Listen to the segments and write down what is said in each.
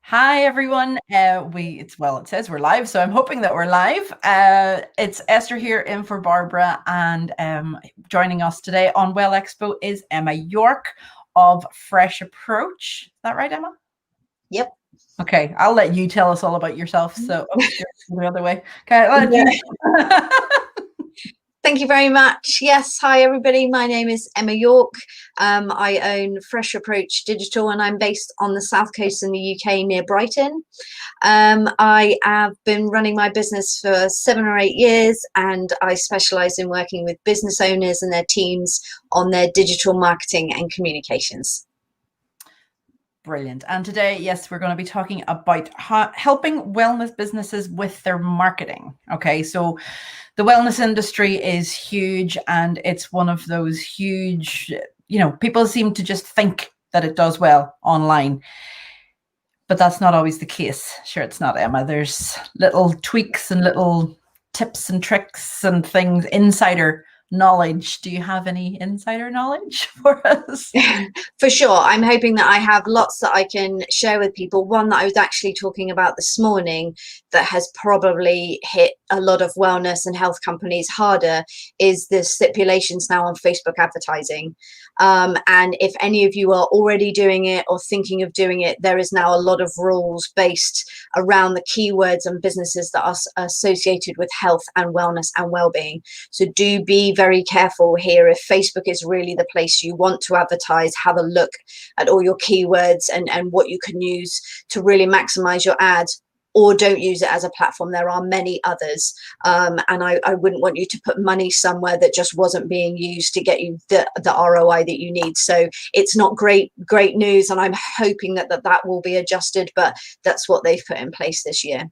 Hi everyone. It says we're live, so I'm hoping that we're live. It's Esther here in for Barbara, and joining us today on Well Expo is Emma York of Fresh Approach. Is that right, Emma? Yep. Okay, I'll let you tell us all about yourself. So, you're the other way. Okay, I'll let you. Thank you very much. Yes, hi everybody. My name is Emma York. I own Fresh Approach Digital, and I'm based on the south coast in the UK near Brighton. I have been running my business for 7 or 8 years, and I specialise in working with business owners and their teams on their digital marketing and communications. Brilliant. And today, yes, we're going to be talking about helping wellness businesses with their marketing. Okay, so the wellness industry is huge, and it's one of those huge, people seem to just think that it does well online, but that's not always the case. Sure, it's not, Emma. There's little tweaks and little tips and tricks and things, insider knowledge. Do you have any insider knowledge for us? For sure. I'm hoping that I have lots that I can share with people. One that I was actually talking about this morning that has probably hit a lot of wellness and health companies harder is the stipulations now on Facebook advertising. And if any of you are already doing it or thinking of doing it, there is now a lot of rules based around the keywords and businesses that are associated with health and wellness and well-being. So do be very careful here. If Facebook is really the place you want to advertise, have a look at all your keywords and what you can use to really maximize your ad, or don't use it as a platform. There are many others, and I wouldn't want you to put money somewhere that just wasn't being used to get you the ROI that you need. So it's not great news, and I'm hoping that will be adjusted, but that's what they've put in place this year.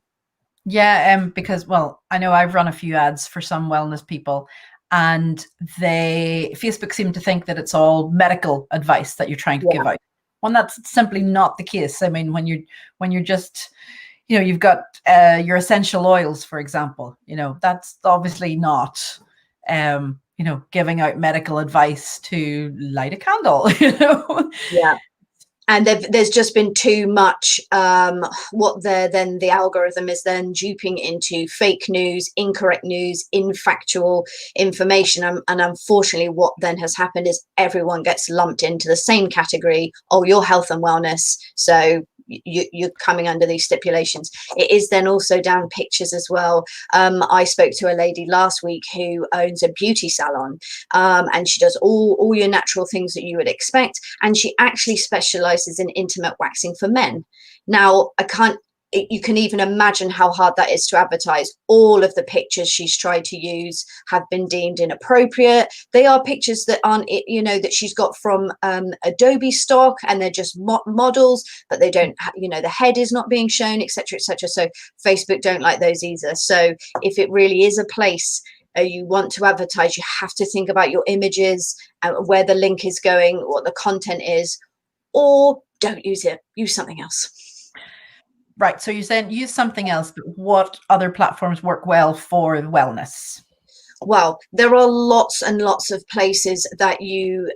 Yeah, because, well, I know I've run a few ads for some wellness people, and Facebook seem to think that it's all medical advice that you're trying to give out. When that's simply not the case. I mean, when you're just, you've got your essential oils, for example, that's obviously not, giving out medical advice to light a candle, Yeah. And there's just been too much the algorithm is then duping into fake news, incorrect news, infactual information. And unfortunately, what then has happened is everyone gets lumped into the same category. Oh, you're health and wellness, so you're coming under these stipulations. It is then also down pictures as well. I spoke to a lady last week who owns a beauty salon, and she does all your natural things that you would expect, and she actually specializes in intimate waxing for men. Now, you can even imagine how hard that is to advertise. All of the pictures she's tried to use have been deemed inappropriate. They are pictures that aren't, that she's got from Adobe stock, and they're just models, but they don't, the head is not being shown, etc., etc. So Facebook don't like those either. So if it really is a place you want to advertise, you have to think about your images, where the link is going, what the content is, or don't use it, use something else. Right. So you're saying use something else, but what other platforms work well for wellness? Well, there are lots and lots of places that you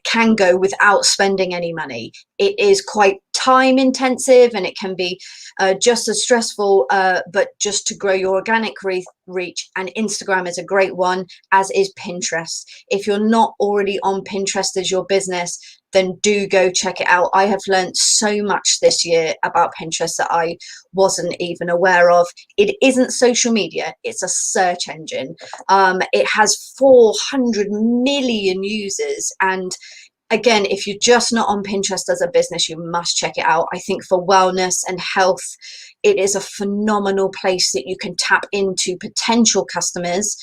can go without spending any money. It is quite time intensive, and it can be just as stressful, but just to grow your organic reach. And Instagram is a great one, as is Pinterest. If you're not already on Pinterest as your business, then do go check it out. I have learned so much this year about Pinterest that I wasn't even aware of. It isn't social media, it's a search engine. It has 400 million users, and again, if you're just not on Pinterest as a business, you must check it out. I think for wellness and health, it is a phenomenal place that you can tap into potential customers,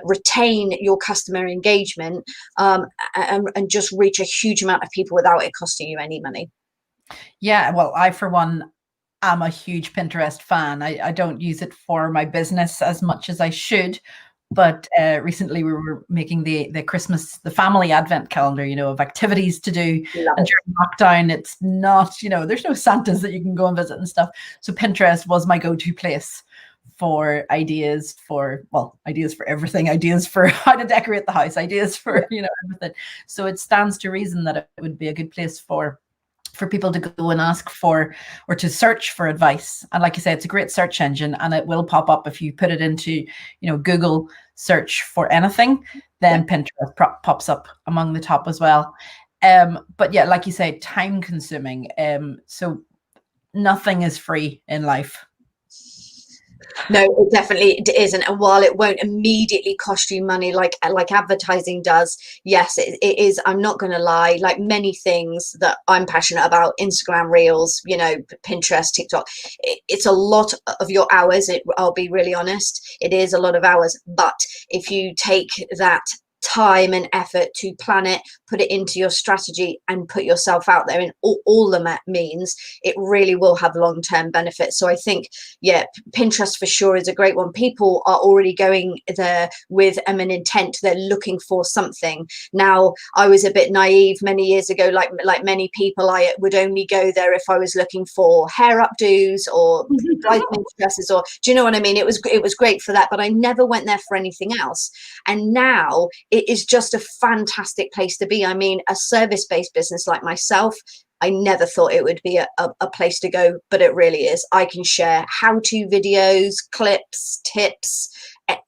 retain your customer engagement, and just reach a huge amount of people without it costing you any money. Yeah, well, I, for one, am a huge Pinterest fan. I don't use it for my business as much as I should, but recently we were making the family advent calendar, of activities to do. And during lockdown, it's not, there's no Santas that you can go and visit and stuff. So Pinterest was my go-to place for ideas for everything, ideas for how to decorate the house, ideas for, everything. So it stands to reason that it would be a good place for for people to go and ask for, or to search for advice. And like you say, it's a great search engine, and it will pop up if you put it into, Google search for anything, then Pinterest pops up among the top as well. But yeah, like you say, time consuming. So nothing is free in life. No, it definitely isn't. And while it won't immediately cost you money like advertising does, yes, it is. I'm not going to lie. Like many things that I'm passionate about, Instagram Reels, Pinterest, TikTok, it's a lot of your hours. I'll be really honest. It is a lot of hours. But if you take that time and effort to plan it, put it into your strategy, and put yourself out there in all the means, it really will have long-term benefits. So I think, yeah, Pinterest for sure is a great one. People are already going there with an intent. They're looking for something. Now, I was a bit naive many years ago, like many people. I would only go there if I was looking for hair updos or bridesmaid dresses, or do you know what I mean? It was great for that, but I never went there for anything else. And now it is just a fantastic place to be. I mean, a service-based business like myself, I never thought it would be a place to go, but it really is. I can share how-to videos, clips, tips,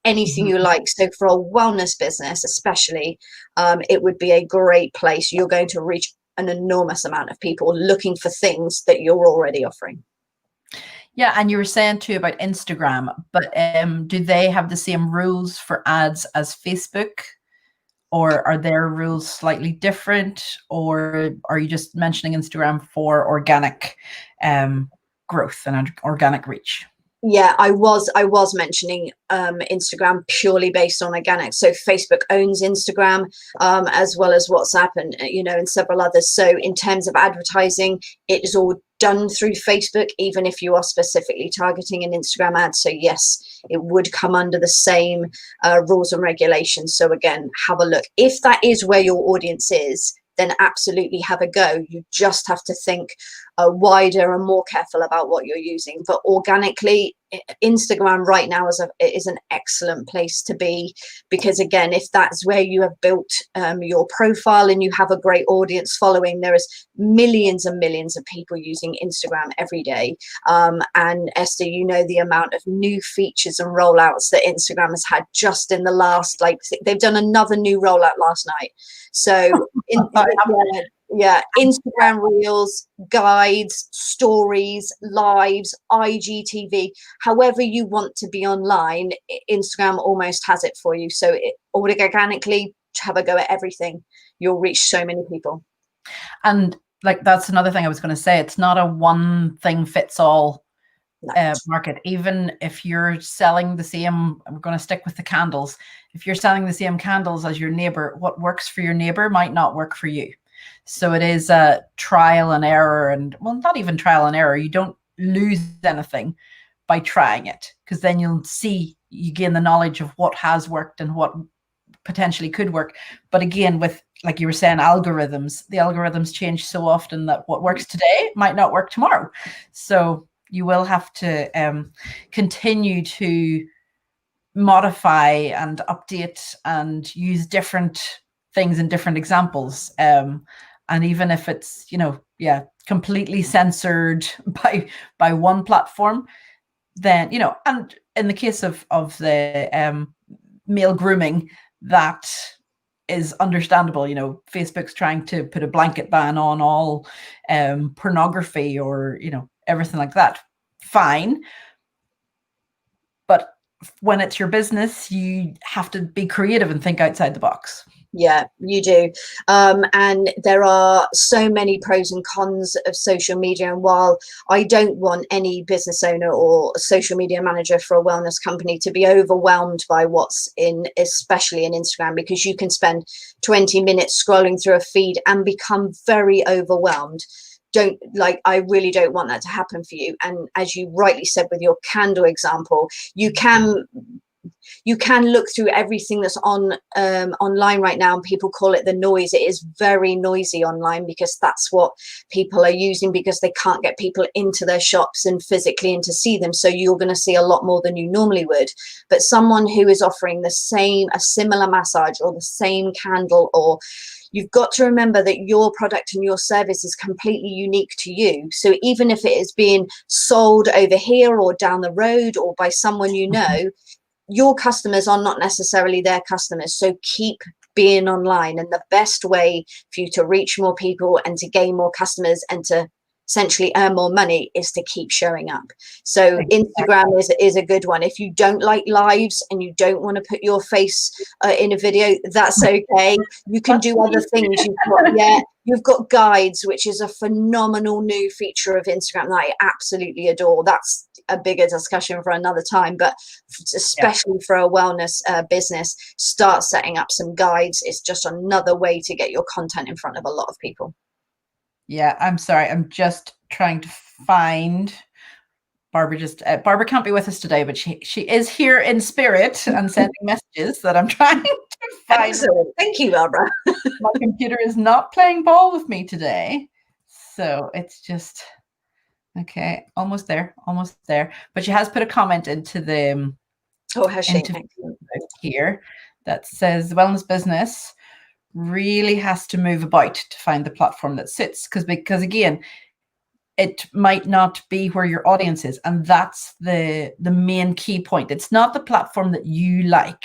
anything you like. So for a wellness business, especially, it would be a great place. You're going to reach an enormous amount of people looking for things that you're already offering. Yeah, and you were saying too about Instagram, but do they have the same rules for ads as Facebook? Or are their rules slightly different? Or are you just mentioning Instagram for organic growth and organic reach? Yeah, I was mentioning Instagram purely based on organic. So Facebook owns Instagram, as well as WhatsApp and and several others. So in terms of advertising, it is all done through Facebook, even if you are specifically targeting an Instagram ad. So yes, it would come under the same rules and regulations. So again, have a look. If that is where your audience is, then absolutely have a go. You just have to think wider and more careful about what you're using. But organically, Instagram right now is an excellent place to be, because again, if that's where you have built your profile and you have a great audience following, there is millions and millions of people using Instagram every day. And Esther, the amount of new features and rollouts that Instagram has had just in the last, they've done another new rollout last night. So yeah, Instagram Reels, guides, stories, lives, IGTV, however you want to be online, Instagram almost has it for you. So organically, have a go at everything. You'll reach so many people. And that's another thing I was going to say. It's not a one thing fits all market. Even if you're selling the same, we're going to stick with the candles. If you're selling the same candles as your neighbor, what works for your neighbor might not work for you. So it is a trial and error, and well, not even trial and error. You don't lose anything by trying it, because then you gain the knowledge of what has worked and what potentially could work. But again, with, like you were saying, the algorithms change so often that what works today might not work tomorrow. So you will have to continue to modify and update and use different things in different examples. And even if it's, completely censored by one platform, then, and in the case of the male grooming, that is understandable. Facebook's trying to put a blanket ban on all pornography or, everything like that. Fine. But when it's your business, you have to be creative and think outside the box. Yeah, you do. And there are so many pros and cons of social media. And while I don't want any business owner or social media manager for a wellness company to be overwhelmed by what's especially in Instagram, because you can spend 20 minutes scrolling through a feed and become very overwhelmed. I really don't want that to happen for you. And as you rightly said with your candle example, you can look through everything that's online right now, and people call it the noise. It is very noisy online, because that's what people are using, because they can't get people into their shops and physically and to see them. So you're going to see a lot more than you normally would. But someone who is offering a similar massage or the same candle, or you've got to remember that your product and your service is completely unique to you. So even if it is being sold over here or down the road or by someone you know, your customers are not necessarily their customers. So keep being online. And the best way for you to reach more people and to gain more customers and to essentially earn more money is to keep showing up. So Instagram is a good one. If you don't like lives and you don't want to put your face in a video, that's okay. You can do other things. You've got guides, which is a phenomenal new feature of Instagram that I absolutely adore. That's a bigger discussion for another time, but especially for a wellness business, start setting up some guides. It's just another way to get your content in front of a lot of people. Yeah, I'm sorry. I'm just trying to find Barbara. Barbara can't be with us today, but she is here in spirit and sending messages that I'm trying to find. Excellent. Thank you, Barbara. My computer is not playing ball with me today, so it's just okay. Almost there, almost there. But she has put a comment into the has she? Here that says the wellness business really has to move about to find the platform that sits, because again, it might not be where your audience is, and that's the main key point. It's not the platform that you like.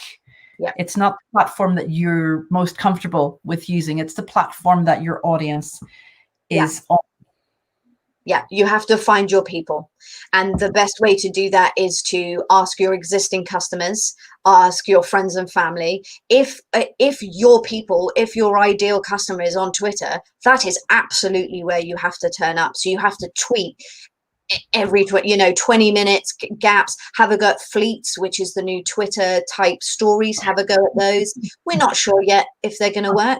Yeah. It's not the platform that you're most comfortable with using. It's the platform that your audience is on. Yeah, you have to find your people. And the best way to do that is to ask your existing customers, ask your friends and family. If your people, if your ideal customer is on Twitter, that is absolutely where you have to turn up. So you have to tweet every 20 minutes gaps. Have a go at fleets, which is the new Twitter type stories. Have a go at those. We're not sure yet if they're going to work.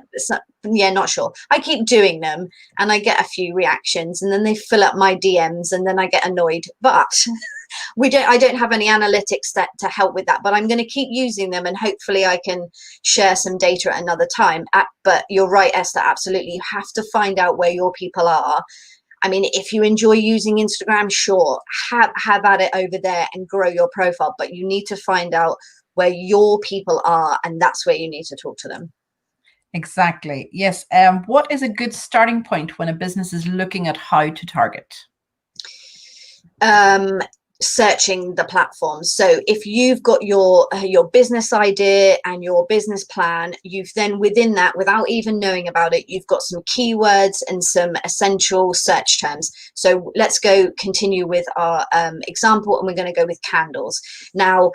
Not sure. I keep doing them and I get a few reactions and then they fill up my DMs and then I get annoyed, but I don't have any analytics to help with that, but I'm going to keep using them and hopefully I can share some data at another time. But you're right, Esther, absolutely. You have to find out where your people are. I mean, if you enjoy using Instagram, sure, have at it over there and grow your profile, but you need to find out where your people are, and that's where you need to talk to them. Exactly. Yes. What is a good starting point when a business is looking at how to target? Searching the platforms. So if you've got your business idea and your business plan, you've then within that, without even knowing about it, you've got some keywords and some essential search terms. So let's continue with our example, and we're going to go with candles. Now,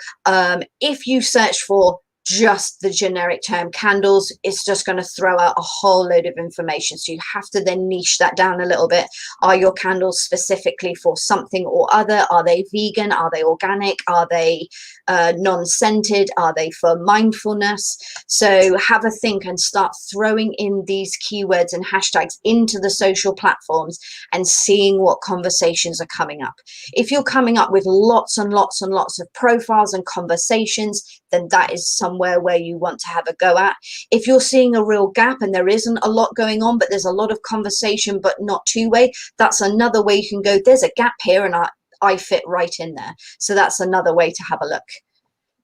if you search for just the generic term candles, it's just going to throw out a whole load of information. So you have to then niche that down a little bit. Are your candles specifically for something or other? Are they vegan? Are they organic? Are they non-scented? Are they for mindfulness? So have a think and start throwing in these keywords and hashtags into the social platforms and seeing what conversations are coming up. If you're coming up with lots and lots and lots of profiles and conversations, then that is somewhere where you want to have a go at. If you're seeing a real gap and there isn't a lot going on, but there's a lot of conversation, but not two-way, that's another way you can go, there's a gap here and I fit right in there. So that's another way to have a look.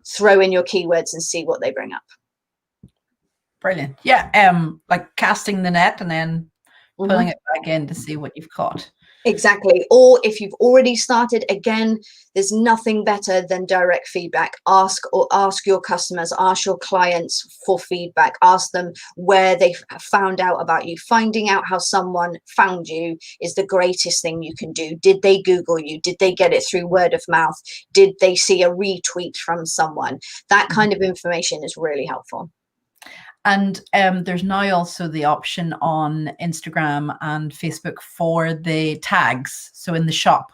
Throw in your keywords and see what they bring up. Brilliant. Yeah. Like casting the net and then pulling it back in to see what you've caught. Exactly. Or if you've already started, again, there's nothing better than direct feedback. Ask your customers, ask your clients for feedback. Ask them where they found out about you. Finding out how someone found you is the greatest thing you can do. Did they Google you? Did they get it through word of mouth? Did they see a retweet from someone? That kind of information is really helpful. And there's now also the option on Instagram and Facebook for the tags. So in the shop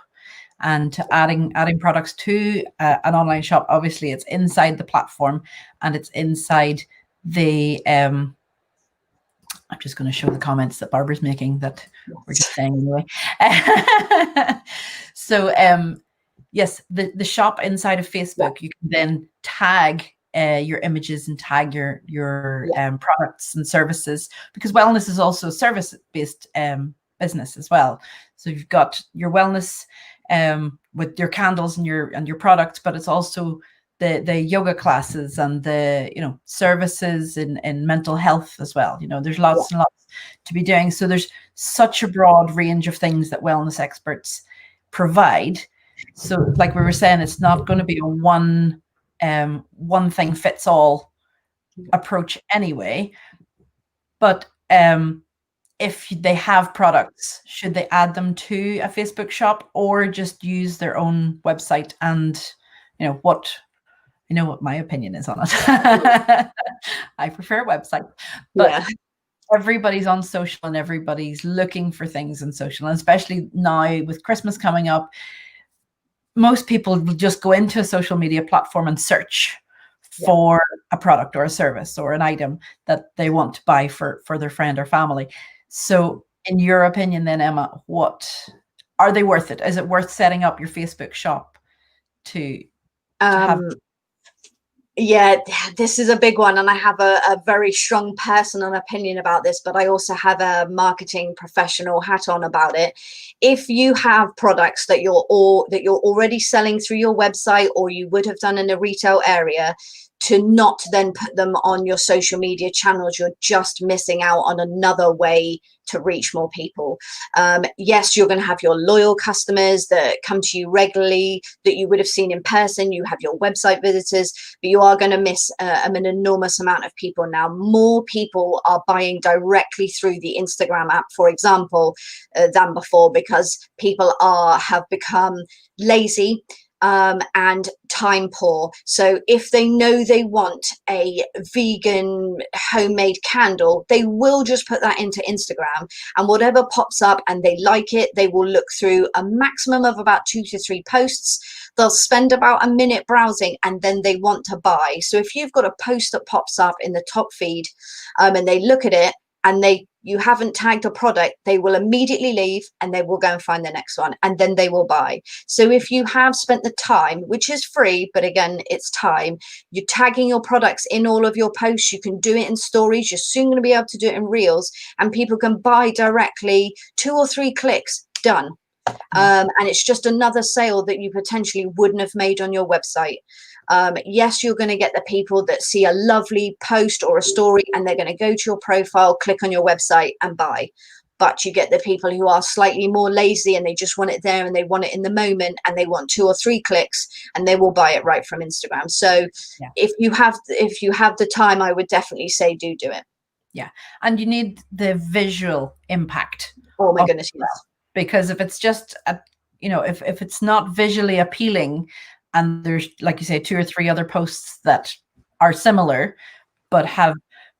and adding products to an online shop, obviously it's inside the platform and it's inside the, I'm just going to show the comments that Barbara's making that we're just saying anyway. So yes, the shop inside of Facebook, you can then tag your images and tag your products and services, because wellness is also a service-based business as well. So you've got your wellness with your candles and your products, but it's also the yoga classes and the, you know, services in mental health as well. You know, there's lots and lots to be doing. So there's such a broad range of things that wellness experts provide. So like we were saying, it's not going to be a one thing fits all approach anyway. But if they have products, should they add them to a Facebook shop or just use their own website? And you know what my opinion is on it. I prefer website, but everybody's on social and everybody's looking for things in social, and especially now with Christmas coming up, most people will just go into a social media platform and search for a product or a service or an item that they want to buy for their friend or family. So in your opinion then, Emma, what are they worth it? Is it worth setting up your Facebook shop to have? Yeah, this is a big one, and I have a very strong personal opinion about this, but I also have a marketing professional hat on about it. If you have products that you're already selling through your website, or you would have done in a retail area, to not then put them on your social media channels, you're just missing out on another way to reach more people. Yes, you're going to have your loyal customers that come to you regularly that you would have seen in person. You have your website visitors, but you are going to miss an enormous amount of people. Now, more people are buying directly through the Instagram app, for example, than before, because people have become lazy and time poor. So if they know they want a vegan homemade candle, they will just put that into Instagram, and whatever pops up and they like it, they will look through a maximum of about 2 to 3 posts. They'll spend about a minute browsing, and then they want to buy. So if you've got a post that pops up in the top feed and they look at it and you haven't tagged a product, they will immediately leave and they will go and find the next one, and then they will buy. So if you have spent the time, which is free, but again, it's time, you're tagging your products in all of your posts. You can do it in stories. You're soon going to be able to do it in reels, and people can buy directly. 2 or 3 clicks, done. And it's just another sale that you potentially wouldn't have made on your website. Yes, you're going to get the people that see a lovely post or a story and they're going to go to your profile, click on your website and buy. But you get the people who are slightly more lazy and they just want it there and they want it in the moment and they want 2 or 3 clicks and they will buy it right from Instagram. So if you have the time, I would definitely say do it. Yeah. And you need the visual impact. Oh my goodness, yes. Because if it's just if it's not visually appealing, and there's, like you say, 2 or 3 other posts that are similar but have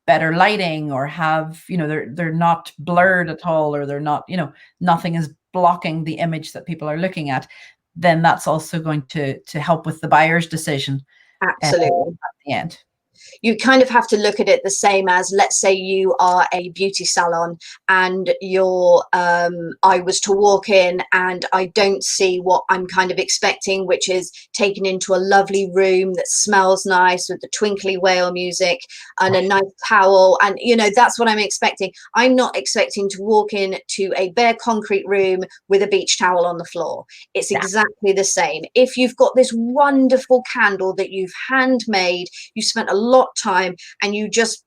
better lighting, or have, they're not blurred at all, or they're not, nothing is blocking the image that people are looking at, then that's also going to help with the buyer's decision. Absolutely. At the end. You kind of have to look at it the same as, let's say you are a beauty salon and I was to walk in and I don't see what I'm kind of expecting, which is taken into a lovely room that smells nice with the twinkly whale music and a nice towel. And, that's what I'm expecting. I'm not expecting to walk in to a bare concrete room with a beach towel on the floor. It's exactly the same. If you've got this wonderful candle that you've handmade, you spent a lot time, and you just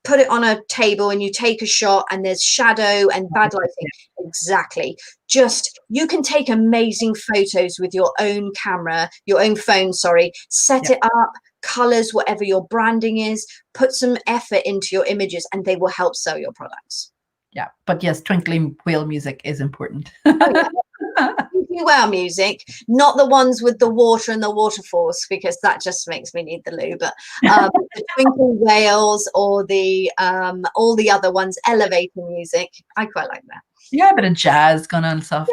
put it on a table and you take a shot and there's shadow and bad lighting. Exactly. Just, you can take amazing photos with your own camera, your own phone, set it up, colors, whatever your branding is, put some effort into your images and they will help sell your products. Yeah. But yes, twinkling whale music is important. Whale music, not the ones with the water and the waterfalls, because that just makes me need the loo. But the twinkling whales, or the all the other ones, elevator music, I quite like that. Yeah, a bit of jazz going on, soft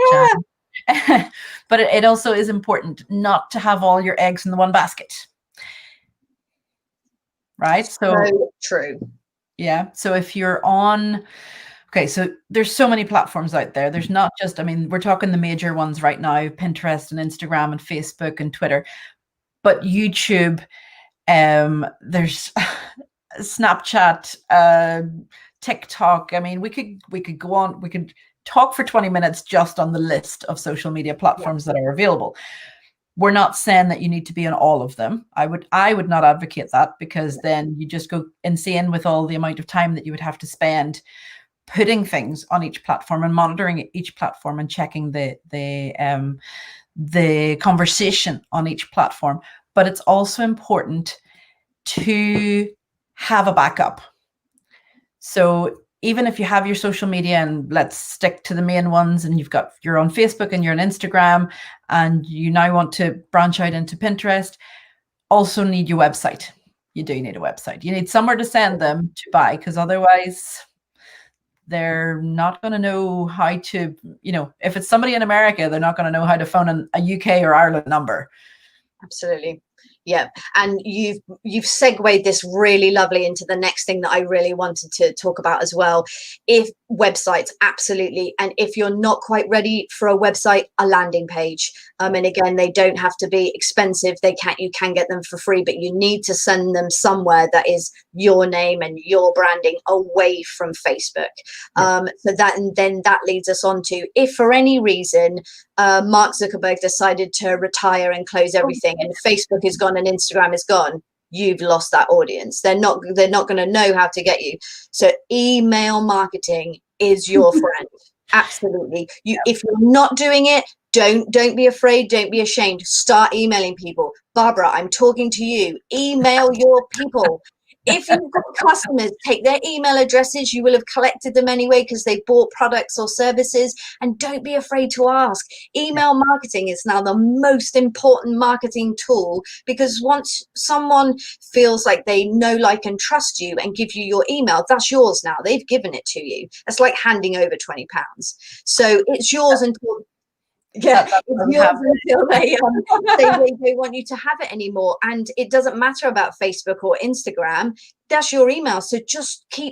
jazz. But it also is important not to have all your eggs in the one basket, right? So true. Yeah. So if you're on, okay, so there's so many platforms out there. There's not just, we're talking the major ones right now, Pinterest and Instagram and Facebook and Twitter, but YouTube, there's Snapchat, TikTok. We could go on, we could talk for 20 minutes just on the list of social media platforms that are available. We're not saying that you need to be on all of them. I would not advocate that, because then you just go insane with all the amount of time that you would have to spend putting things on each platform and monitoring each platform and checking the conversation on each platform. But it's also important to have a backup. So even if you have your social media, and let's stick to the main ones, and you're on Facebook and you're on Instagram, and you now want to branch out into Pinterest, also need your website. You do need a website. You need somewhere to send them to buy, because otherwise they're not going to know how to, if it's somebody in America, they're not going to know how to phone a UK or Ireland number. Absolutely. Yeah, and you've segued this really lovely into the next thing that I really wanted to talk about as well. If websites, absolutely, and if you're not quite ready for a website, a landing page. And again, they don't have to be expensive. You can get them for free, but you need to send them somewhere that is your name and your branding, away from Facebook. Yeah. And then that leads us on to, if for any reason Mark Zuckerberg decided to retire and close everything, and Facebook is gone and Instagram is gone, you've lost that audience. They're not going to know how to get you. So email marketing is your friend. Absolutely. If you're not doing it, don't be afraid. Don't be ashamed. Start emailing people. Barbara, I'm talking to you. Email your people. If you've got customers, take their email addresses. You will have collected them anyway because they bought products or services. And don't be afraid to ask. Email marketing is now the most important marketing tool, because once someone feels like they know, like, and trust you and give you your email, that's yours now. They've given it to you. That's like handing over £20. So it's yours until... Yeah, it's yours until they want you to have it anymore. And it doesn't matter about Facebook or Instagram. That's your email. So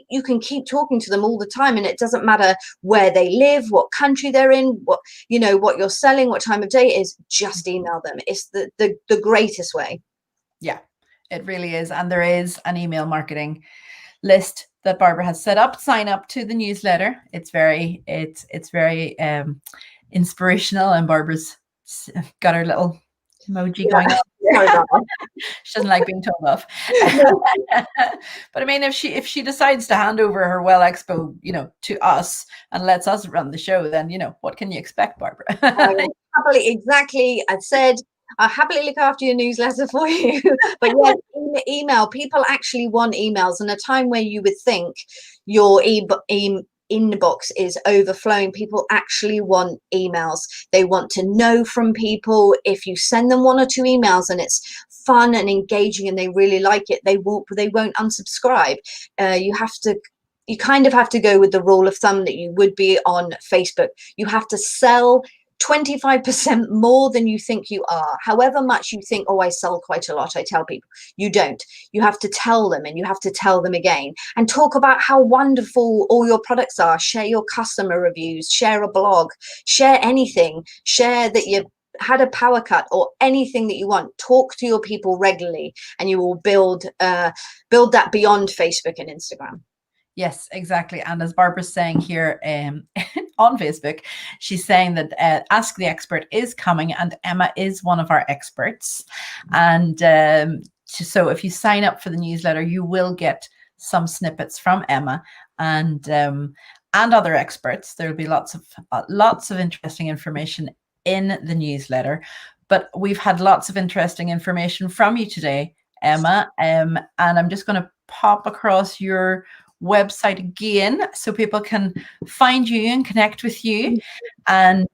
you can keep talking to them all the time, and it doesn't matter where they live, what country they're in, what you're selling, what time of day it is. Just email them. It's the greatest way. Yeah, it really is. And there is an email marketing list that Barbara has set up. Sign up to the newsletter. It's very inspirational, and Barbara's got her little emoji going on. She doesn't like being told off. But I mean, if she decides to hand over her Well Expo, to us and lets us run the show, then what can you expect, Barbara? Exactly. I said I'll happily look after your newsletter for you. But yes, email. People actually want emails. And a time where you would think your inbox is overflowing, people actually want emails. They want to know from people. If you send them 1 or 2 emails and it's fun and engaging and they really like it, they won't unsubscribe. You kind of have to go with the rule of thumb that you would be on Facebook. You have to sell 25% more than you think you are. However much you think, oh, I sell quite a lot, I tell people, you don't. You have to tell them, and you have to tell them again, and talk about how wonderful all your products are. Share your customer reviews, share a blog, share anything, share that you had a power cut or anything that you want. Talk to your people regularly, and you will build that beyond Facebook and Instagram. Yes, exactly. And as Barbara's saying here on Facebook, she's saying that Ask the Expert is coming, and Emma is one of our experts. And so if you sign up for the newsletter, you will get some snippets from Emma and other experts. There'll be lots of interesting information in the newsletter. But we've had lots of interesting information from you today, Emma. And I'm just going to pop across your website again so people can find you and connect with you. And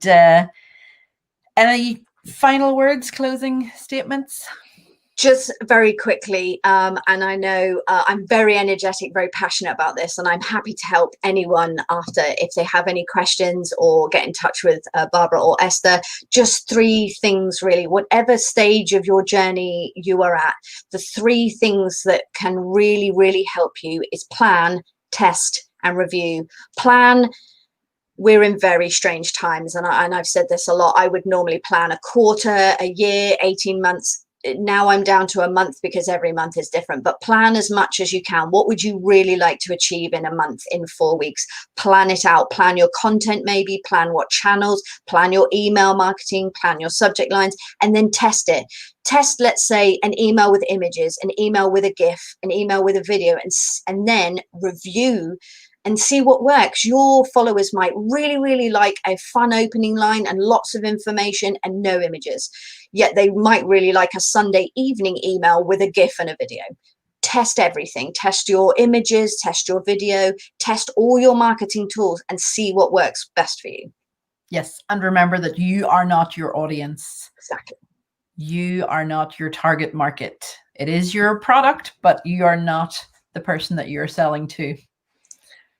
any final words, closing statements? Just very quickly, and I know I'm very energetic, very passionate about this, and I'm happy to help anyone after if they have any questions or get in touch with Barbara or Esther. Just 3 things really, whatever stage of your journey you are at, the 3 things that can really, really help you is plan, test, and review. Plan. We're in very strange times, and I've said this a lot. I would normally plan a quarter, a year, 18 months. now I'm down to a month because every month is different, but plan as much as you can. What would you really like to achieve in a month, in 4 weeks? Plan it out, plan your content, maybe plan what channels, plan your email marketing, plan your subject lines, and then test it. Test, let's say, an email with images, an email with a GIF, an email with a video, and then review and see what works. Your followers might really, really like a fun opening line and lots of information and no images. Yet they might really like a Sunday evening email with a GIF and a video. Test everything. Test your images, test your video, test all your marketing tools and see what works best for you. Yes. And remember that you are not your audience. Exactly. You are not your target market. It is your product, but you are not the person that you're selling to.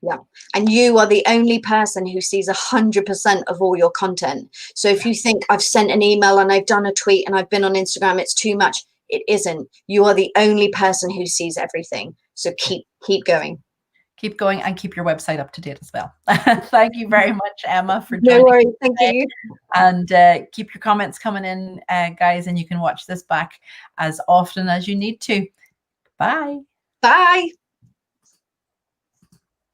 Yeah. And you are the only person who sees 100% of all your content. So if you think I've sent an email and I've done a tweet and I've been on Instagram, it's too much. It isn't. You are the only person who sees everything. So keep going. Keep going and keep your website up to date as well. Thank you very much, Emma, for joining. No worries. Thank you. And keep your comments coming in, guys, and you can watch this back as often as you need to. Bye. Bye.